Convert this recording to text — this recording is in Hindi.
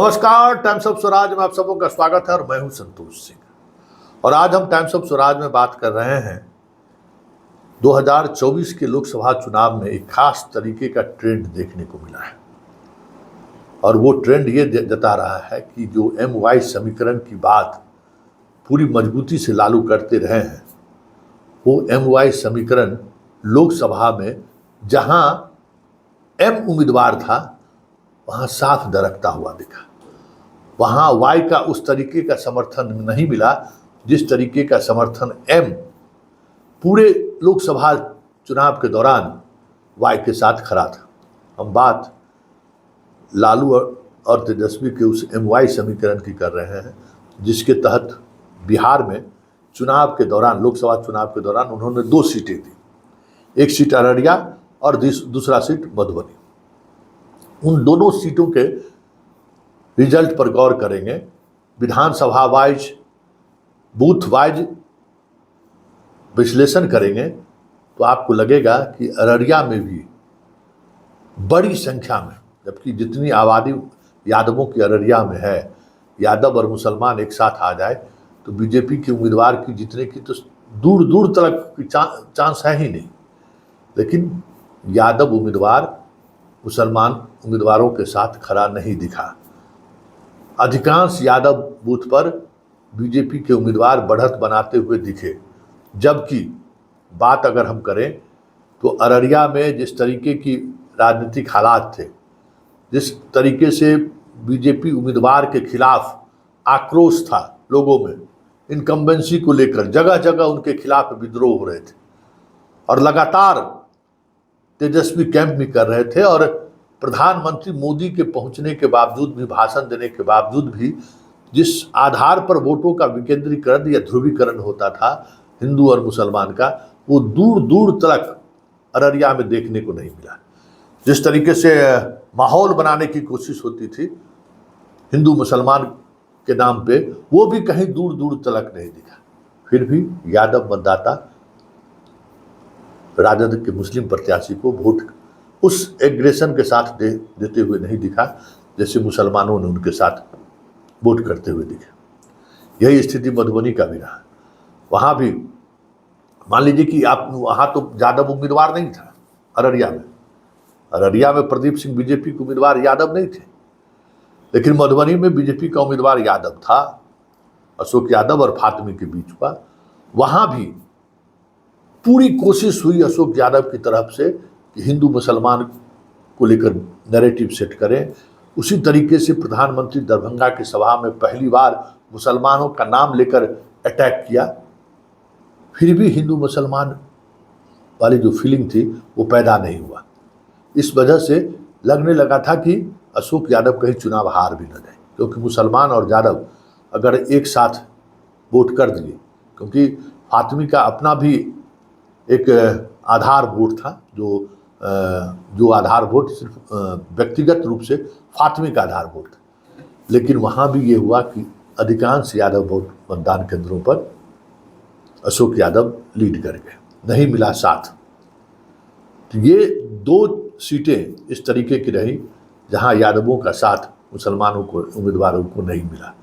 नमस्कार, टाइम्स ऑफ स्वराज में आप सबों का स्वागत है और मैं हूं संतोष सिंह। और आज हम टाइम्स ऑफ स्वराज में बात कर रहे हैं 2024 के लोकसभा चुनाव में एक खास तरीके का ट्रेंड देखने को मिला है। और वो ट्रेंड ये जता रहा है कि जो MY समीकरण की बात पूरी मजबूती से लालू करते रहे हैं, वो MY समीकरण लोकसभा में जहां M उम्मीदवार था वहां साफ दरकता हुआ दिखा। वहां Y का उस तरीके का समर्थन नहीं मिला जिस तरीके का समर्थन M पूरे लोकसभा चुनाव के दौरान Y के साथ खड़ा था। हम बात लालू और तेजस्वी के उस MY समीकरण की कर रहे हैं जिसके तहत बिहार में चुनाव के दौरान, लोकसभा चुनाव के दौरान उन्होंने 2 सीटें दी, एक सीट अररिया और दूसरा सीट मधुबनी। उन दोनों सीटों के रिजल्ट पर गौर करेंगे, विधानसभा वाइज, बूथ वाइज विश्लेषण करेंगे तो आपको लगेगा कि अररिया में भी बड़ी संख्या में, जबकि जितनी आबादी यादवों की अररिया में है, यादव और मुसलमान एक साथ आ जाए तो बीजेपी के उम्मीदवार की जीतने की तो दूर दूर तक की चांस है ही नहीं। लेकिन यादव उम्मीदवार मुसलमान उम्मीदवारों के साथ खड़ा नहीं दिखा। अधिकांश यादव बूथ पर बीजेपी के उम्मीदवार बढ़त बनाते हुए दिखे। जबकि बात अगर हम करें तो अररिया में जिस तरीके की राजनीतिक हालात थे, जिस तरीके से बीजेपी उम्मीदवार के खिलाफ आक्रोश था लोगों में, इनकम्बेंसी को लेकर जगह जगह उनके खिलाफ विद्रोह हो रहे थे और लगातार तेजस्वी कैंप भी कर रहे थे। और प्रधानमंत्री मोदी के पहुंचने के बावजूद भी, भाषण देने के बावजूद भी, जिस आधार पर वोटों का विकेंद्रीकरण या ध्रुवीकरण होता था हिंदू और मुसलमान का, वो दूर दूर तक अररिया में देखने को नहीं मिला। जिस तरीके से माहौल बनाने की कोशिश होती थी हिंदू मुसलमान के नाम पे, वो भी कहीं दूर दूर तक नहीं दिखा। फिर भी यादव मतदाता राजद के मुस्लिम प्रत्याशी को वोट उस एग्रेशन के साथ देते हुए नहीं दिखा जैसे मुसलमानों ने उनके साथ वोट करते हुए दिखे। यही स्थिति मधुबनी का भी रहा। वहाँ भी मान लीजिए कि आप वहाँ तो यादव उम्मीदवार नहीं था। अररिया में प्रदीप सिंह बीजेपी के उम्मीदवार यादव नहीं थे, लेकिन मधुबनी में बीजेपी का उम्मीदवार यादव था। अशोक यादव और फातमी के बीच हुआ। वहाँ भी पूरी कोशिश हुई अशोक यादव की तरफ से कि हिंदू मुसलमान को लेकर नैरेटिव सेट करें। उसी तरीके से प्रधानमंत्री दरभंगा की सभा में पहली बार मुसलमानों का नाम लेकर अटैक किया। फिर भी हिंदू मुसलमान वाली जो फीलिंग थी वो पैदा नहीं हुआ। इस वजह से लगने लगा था कि अशोक यादव कहीं चुनाव हार भी न जाए, क्योंकि मुसलमान और यादव अगर एक साथ वोट कर दिए, क्योंकि फातमी का अपना भी एक आधार वोट था, जो आधार वोट सिर्फ व्यक्तिगत रूप से फातमी का आधार वोट था। लेकिन वहाँ भी ये हुआ कि अधिकांश यादव वोट मतदान केंद्रों पर अशोक यादव लीड कर गए, नहीं मिला साथ। तो ये 2 सीटें इस तरीके की रही जहाँ यादवों का साथ मुसलमानों को, उम्मीदवारों को नहीं मिला।